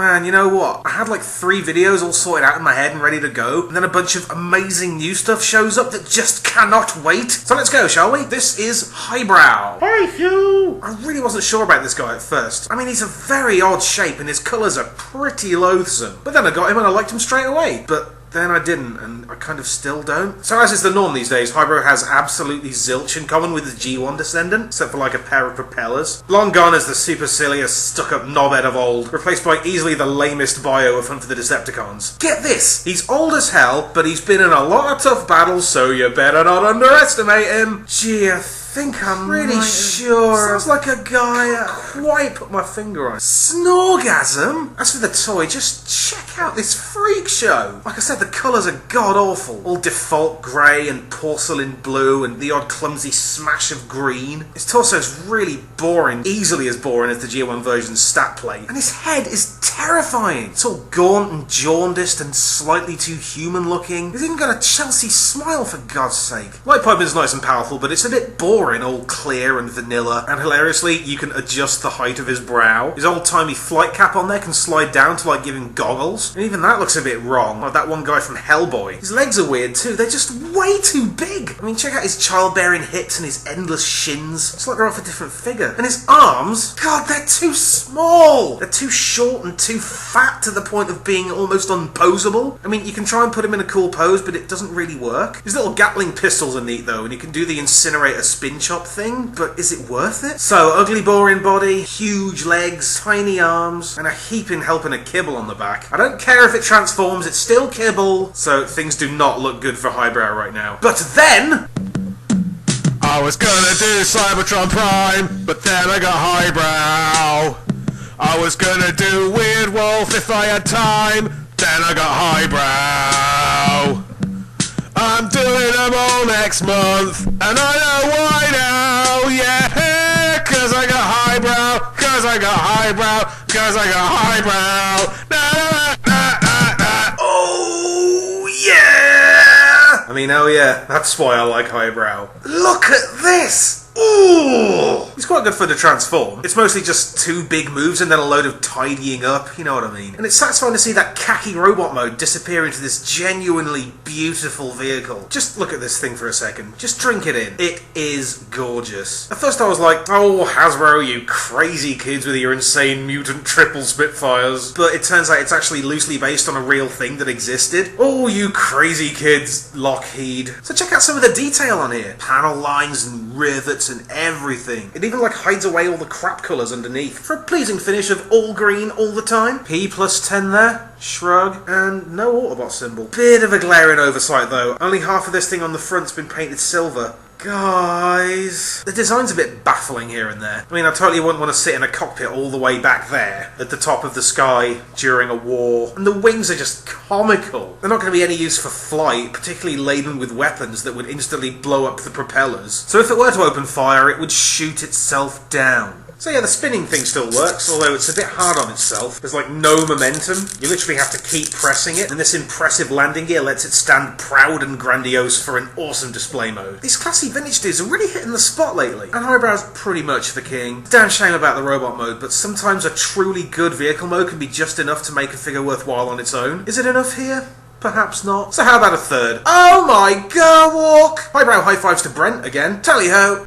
man, you know what? I had like 3 videos all sorted out in my head and ready to go, and then a bunch of amazing new stuff shows up that just cannot wait. So let's go, shall we? This is Highbrow. Hi, Thew! I really wasn't sure about this guy at first. I mean, he's a very odd shape and his colours are pretty loathsome. But then I got him and I liked him straight away. But then I didn't, and I kind of still don't. So as is the norm these days, Highbrow has absolutely zilch in common with his G1 descendant, except for like a pair of propellers. Long gone is the supercilious, stuck-up knobhead of old, replaced by easily the lamest bio of Hunt for the Decepticons. Get this! He's old as hell, but he's been in a lot of tough battles, so you better not underestimate him. Gee, I think I'm pretty sure. Sounds like a guy I quite put my finger on. Snorgasm? As for the toy, just check out this freak show. Like I said, the colours are god-awful. All default grey and porcelain blue and the odd clumsy smash of green. His torso's really boring, easily as boring as the G1 version's stat plate. And his head is terrifying. It's all gaunt and jaundiced and slightly too human-looking. He's even got a Chelsea smile, for God's sake. Light piping's nice and powerful, but it's a bit boring. All clear and vanilla, and hilariously you can adjust the height of his brow. His old-timey flight cap on there can slide down to like give him goggles, and even that looks a bit wrong, like that one guy from Hellboy. His legs are weird too, they're just way too big. I mean, check out his childbearing hips and his endless shins. It's like they're off a different figure. And his arms, God, they're too small. They're too short and too fat to the point of being almost unposable. I mean, you can try and put him in a cool pose, but it doesn't really work. His little Gatling pistols are neat though, and you can do the incinerator spin chop thing, but is it worth it? So, ugly boring body, huge legs, tiny arms, and a heaping helping a kibble on the back. I don't care if it transforms, it's still kibble, so things do not look good for Highbrow right now. But then I was gonna do Cybertron Prime, but then I got Highbrow. I was gonna do Weird Wolf if I had time, then I got Highbrow. I'm doing them all next month, and I know why now, yeah, cause I got Highbrow, cause I got Highbrow, cause I got Highbrow, oh yeah! I mean, oh yeah, that's why I like Highbrow. Look at this! Ooh! He's quite good for the transform. It's mostly just 2 big moves and then a load of tidying up, you know what I mean? And it's satisfying to see that khaki robot mode disappear into this genuinely beautiful vehicle. Just look at this thing for a second. Just drink it in. It is gorgeous. At first I was like, oh, Hasbro, you crazy kids with your insane mutant triple Spitfires. But it turns out it's actually loosely based on a real thing that existed. Oh, you crazy kids, Lockheed. So check out some of the detail on here. Panel lines and rivets and everything. It even like hides away all the crap colours underneath for a pleasing finish of all green all the time. P+10 there, shrug, and no Autobot symbol. Bit of a glaring oversight though. Only half of this thing on the front's been painted silver. Guys, the design's a bit baffling here and there. I mean, I totally wouldn't want to sit in a cockpit all the way back there at the top of the sky during a war. And the wings are just comical. They're not going to be any use for flight, particularly laden with weapons that would instantly blow up the propellers. So if it were to open fire, it would shoot itself down. So yeah, the spinning thing still works, although it's a bit hard on itself. There's like no momentum. You literally have to keep pressing it, and this impressive landing gear lets it stand proud and grandiose for an awesome display mode. These classy vintage dudes are really hitting the spot lately, and Highbrow's pretty much the king. Damn shame about the robot mode, but sometimes a truly good vehicle mode can be just enough to make a figure worthwhile on its own. Is it enough here? Perhaps not. So how about a third? Oh my god, walk! Highbrow high fives to Brent again. Tally ho!